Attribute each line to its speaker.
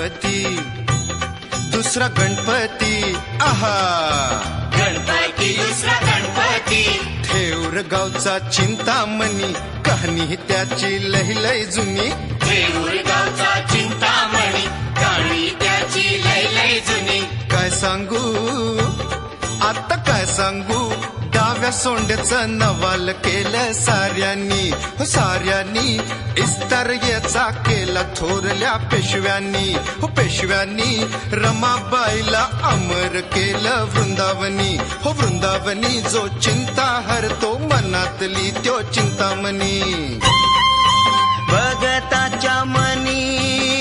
Speaker 1: गणपती, दुसरा गणपती, आहा
Speaker 2: गणपती दुसरा गणपती,
Speaker 1: थेऊर गावचा चिंतामणी, कहाणी त्याची लय लय जुनी.
Speaker 2: थेऊर गावचा चिंतामणी, कहाणी त्याची लय लय जुनी.
Speaker 1: काय सांगू आता काय सांगू, डाव्या सोंड्याचं नवाल केलं साऱ्यांनी, हो साऱ्यांनी. इस्तार याचा केला थोरल्या पेशव्यांनी, हो पेशव्यांनी. रमाबाईला अमर केलं वृंदावनी, हो वृंदावनी. जो चिंता हरतो मनातली त्यो चिंतामणी.
Speaker 3: भगताच्या मनी